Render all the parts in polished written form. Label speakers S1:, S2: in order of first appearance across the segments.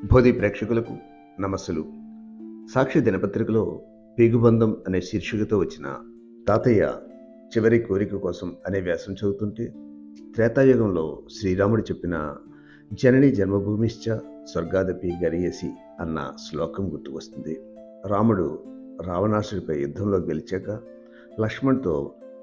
S1: బోధి ప్రేక్షకులకు నమస్సులు. సాక్షి దినపత్రికలో పేగుబంధం అనే శీర్షికతో వచ్చిన తాతయ్య చివరి కోరిక కోసం అనే వ్యాసం చదువుతుంటే త్రేతాయుగంలో శ్రీరాముడు చెప్పిన జనని జన్మభూమిశ్చ స్వర్గాదపి గరీయసి అన్న శ్లోకం గుర్తుకొస్తుంది. రాముడు రావణాసుడిపై యుద్ధంలో గెలిచాక లక్ష్మణ్తో,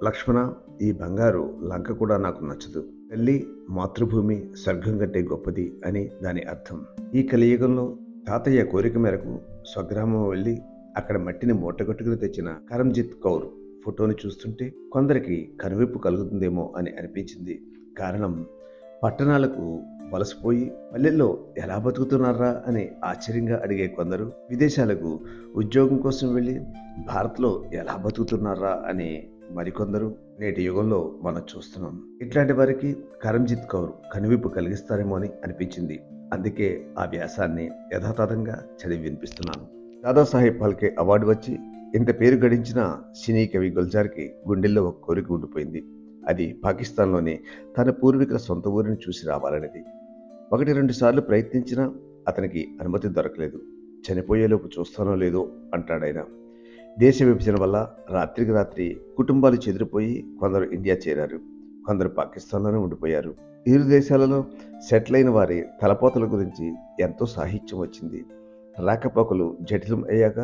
S1: లక్ష్మణ, ఈ బంగారు లంక కూడా నాకు నచ్చదు. తల్లి మాతృభూమి స్వర్గం కంటే గొప్పది అని దాని అర్థం. ఈ కలియుగంలో తాతయ్య కోరిక మేరకు స్వగ్రామం వెళ్ళి అక్కడ మట్టిని మూటగట్టుకుని తెచ్చిన కరంజిత్ కౌర్ ఫోటోని చూస్తుంటే కొందరికి కనువిప్పు కలుగుతుందేమో అని అనిపించింది. కారణం, పట్టణాలకు వలసపోయి పల్లెల్లో ఎలా బతుకుతున్నారా అని ఆశ్చర్యంగా అడిగే కొందరు, విదేశాలకు ఉద్యోగం కోసం వెళ్ళి భారత్లో ఎలా బతుకుతున్నారా అని మరికొందరు నేటి యుగంలో మనం చూస్తున్నాం. ఇట్లాంటి వారికి కరంజిత్ కౌర్ కనువిప్పు కలిగిస్తారేమో అని అనిపించింది. అందుకే ఆ వ్యాసాన్ని యథాతథంగా చదివి వినిపిస్తున్నాను. దాదాసాహెబ్ ఫాల్కే అవార్డు వచ్చి ఇంత పేరు గడించిన సినీ కవి గుల్జార్కి గుండెల్లో ఒక కోరిక ఉండిపోయింది. అది పాకిస్తాన్లోని తన పూర్వీకుల సొంత ఊరిని చూసి రావాలనేది. 1-2 సార్లు ప్రయత్నించినా అతనికి అనుమతి దొరకలేదు. చనిపోయేలోపు చూస్తానో లేదో అంటాడాయన. దేశ విభజన వల్ల రాత్రికి రాత్రి కుటుంబాలు చెదిరిపోయి కొందరు ఇండియా చేరారు, కొందరు పాకిస్తాన్లోనే ఉండిపోయారు. ఇరు దేశాలలో సెటిల్ అయిన వారి తలపోతల గురించి ఎంతో సాహిత్యం వచ్చింది. రాకపోకలు జటిలం అయ్యాక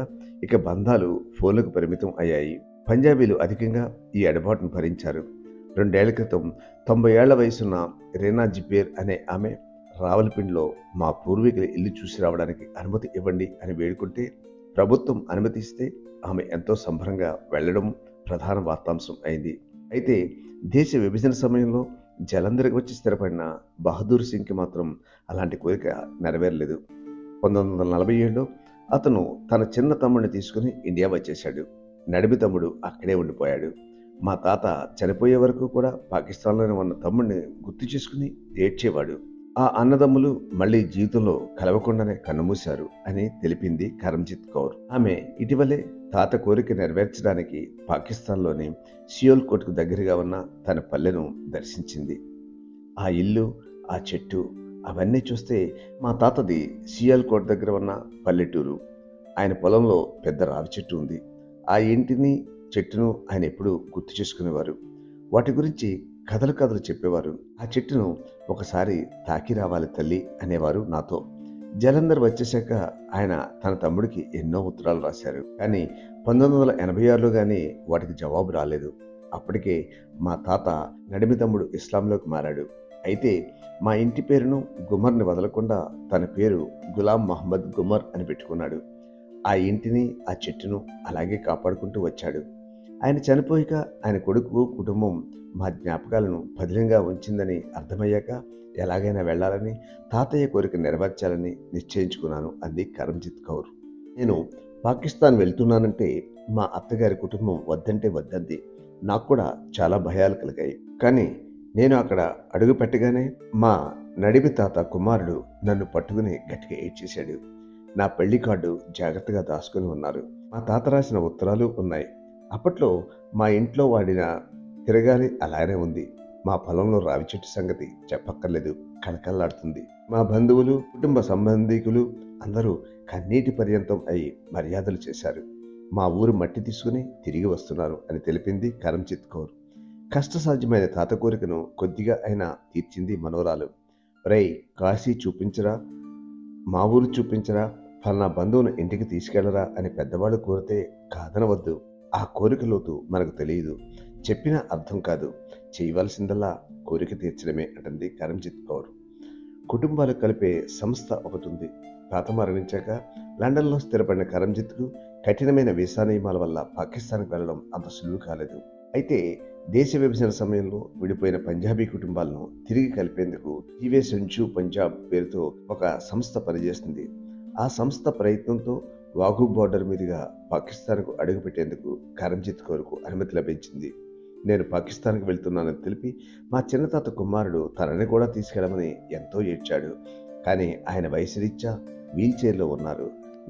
S1: ఇక బంధాలు ఫోన్లకు పరిమితం అయ్యాయి. పంజాబీలు అధికంగా ఈ ఎడబాటును భరించారు. 2 ఏళ్ల క్రితం 90 ఏళ్ల వయసున్న రీనా జిపేర్ అనే ఆమె రావలపిండిలో మా పూర్వీకుల ఇల్లు చూసి రావడానికి అనుమతి ఇవ్వండి అని వేడుకుంటే ప్రభుత్వం అనుమతిస్తే ఆమె ఎంతో సంబరంగా వెళ్లడం ప్రధాన వార్తాంశం అయింది. అయితే దేశ విభజన సమయంలో జలంధర్కి వచ్చి స్థిరపడిన బహదూర్ సింగ్కి మాత్రం అలాంటి కోరిక నెరవేరలేదు. 1947లో అతను తన చిన్న తమ్ముడిని తీసుకుని ఇండియా వచ్చేశాడు. నడిమి తమ్ముడు అక్కడే ఉండిపోయాడు. మా తాత చనిపోయే వరకు కూడా పాకిస్తాన్లోనే ఉన్న తమ్ముడిని గుర్తు చేసుకుని ఏడ్చేవాడు. ఆ అన్నదమ్ములు మళ్లీ జీవితంలో కలవకుండానే కన్నుమూశారు అని తెలిపింది కరంజిత్ కౌర్. ఆమె ఇటీవలే తాత కోరిక నెరవేర్చడానికి పాకిస్తాన్లోని సియోల్కోట్కు దగ్గరగా ఉన్న తన పల్లెను దర్శించింది. ఆ ఇల్లు, ఆ చెట్టు అవన్నీ చూస్తే మా తాతది సియాల్కోట్ దగ్గర ఉన్న పల్లెటూరు. ఆయన పొలంలో పెద్ద రావి చెట్టు ఉంది. ఆ ఇంటిని, చెట్టును ఆయన ఎప్పుడూ గుర్తు చేసుకునేవారు. వాటి గురించి కథలు చెప్పేవారు. ఆ చెట్టును ఒకసారి తాకి రావాలి తల్లి అనేవారు నాతో. జలంధర్ వచ్చేశాక ఆయన తన తమ్ముడికి ఎన్నో ఉత్తరాలు రాశారు. కానీ 1986లో కానీ వాటికి జవాబు రాలేదు. అప్పటికే మా తాత నడిమి తమ్ముడు ఇస్లాంలోకి మారాడు. అయితే మా ఇంటి పేరును గుమర్ని వదలకుండా తన పేరు గులాం మహమ్మద్ గుమర్ అని పెట్టుకున్నాడు. ఆ ఇంటిని, ఆ చెట్టును అలాగే కాపాడుకుంటూ వచ్చాడు. ఆయన చనిపోయాక ఆయన కొడుకు, కుటుంబం మా జ్ఞాపకాలను పదిలంగా ఉంచిందని అర్థమయ్యాక ఎలాగైనా వెళ్లాలని, తాతయ్య కోరిక నెరవేర్చాలని నిశ్చయించుకున్నాను అంది కరంజిత్ కౌర్. నేను పాకిస్తాన్ వెళ్తున్నానంటే మా అత్తగారి కుటుంబం వద్దంటే వద్దంది. నాకు కూడా చాలా భయాలు కలిగాయి. కానీ నేను అక్కడ అడుగు పెట్టగానే మా నడిమి తాత కుమారుడు నన్ను పట్టుకుని గట్టిగా ఏడ్చేశాడు. నా పెళ్లి కార్డు జాగ్రత్తగా దాచుకుని ఉన్నారు. మా తాత రాసిన ఉత్తరాలు ఉన్నాయి. అప్పట్లో మా ఇంట్లో వాడిన తిరగాలి అలానే ఉంది. మా పొలంలో రావి చెట్టు సంగతి చెప్పక్కర్లేదు, కళకళలాడుతుంది. మా బంధువులు, కుటుంబ సంబంధికులు అందరూ కన్నీటి పర్యంతం అయి మర్యాదలు చేశారు. మా ఊరు మట్టి తీసుకుని తిరిగి వస్తున్నారు అని తెలిపింది కరంజిత్ కౌర్. కష్టసాధ్యమైన తాత కోరికను కొద్దిగా అయినా తీర్చింది మనోరాలు. రై, కాశీ చూపించరా, మా ఊరు చూపించరా, ఫలానా బంధువును ఇంటికి తీసుకెళ్లరా అని పెద్దవాళ్ళు కోరితే కాదనవద్దు. ఆ కోరిక లోతు మనకు తెలియదు, చెప్పినా అర్థం కాదు. చేయవలసిందల్లా కోరిక తీర్చడమే అంటుంది కరంజిత్ కౌర్. కుటుంబాలు కలిపే సంస్థ ఒకటి ఉంది. తాత మరణించాక లండన్లో స్థిరపడిన కరంజిత్కు కఠినమైన వీసా నియమాల వల్ల పాకిస్తాన్కి వెళ్లడం అంత సులువు కాలేదు. అయితే దేశ విభజన సమయంలో విడిపోయిన పంజాబీ కుటుంబాలను తిరిగి కలిపేందుకు జీవే సంచు పంజాబ్ పేరుతో ఒక సంస్థ పనిచేస్తుంది. ఆ సంస్థ ప్రయత్నంతో వాఘు బోర్డర్ మీదుగా పాకిస్తాన్కు అడుగుపెట్టేందుకు కరంజిత్ కౌర్కు అనుమతి లభించింది. నేను పాకిస్తాన్కి వెళ్తున్నానని తెలిపి మా చిన్నతాత కుమారుడు తనని కూడా తీసుకెళ్లమని ఎంతో ఏడ్చాడు. కానీ ఆయన వయసు రీత్యా వీల్ చైర్లో ఉన్నారు.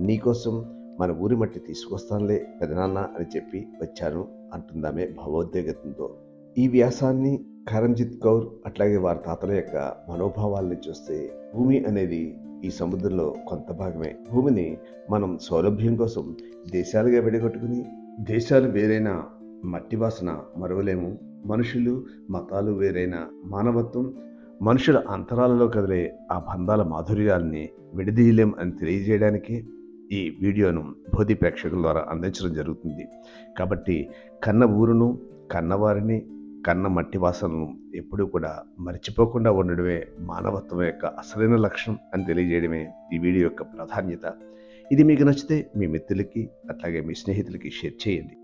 S1: నీకోసం మన ఊరి మట్టి తీసుకొస్తానులే పెదనాన్న అని చెప్పి వచ్చాను అంటుందామే భావోద్వేగంతో. ఈ వ్యాసాన్ని కరంజిత్ కౌర్ అట్లాగే వారి తాతల యొక్క మనోభావాల్ని చూస్తే భూమి అనేది ఈ సముద్రంలో కొంత భాగమే. భూమిని మనం సౌలభ్యం కోసం దేశాలుగా విడగొట్టుకుని, దేశాలు వేరైన మట్టి వాసన మరువలేము. మనుషులు, మతాలు వేరైన మానవత్వం, మనుషుల అంతరాలలో కదిలే ఆ బంధాల మాధుర్యాల్ని విడదీయలేం అని తెలియజేయడానికి ఈ వీడియోను బోధి ప్రేక్షకుల ద్వారా అందించడం జరుగుతుంది. కాబట్టి కన్న ఊరును, కన్నవారిని, కన్న మట్టి వాసనను ఎప్పుడూ కూడా మర్చిపోకుండా ఉండడమే మానవత్వం యొక్క అసలైన లక్షణం అని తెలియజేయడమే ఈ వీడియో యొక్క ప్రాధాన్యత. ఇది మీకు నచ్చితే మీ మిత్రులకి, అట్లాగే మీ స్నేహితులకి షేర్ చేయండి.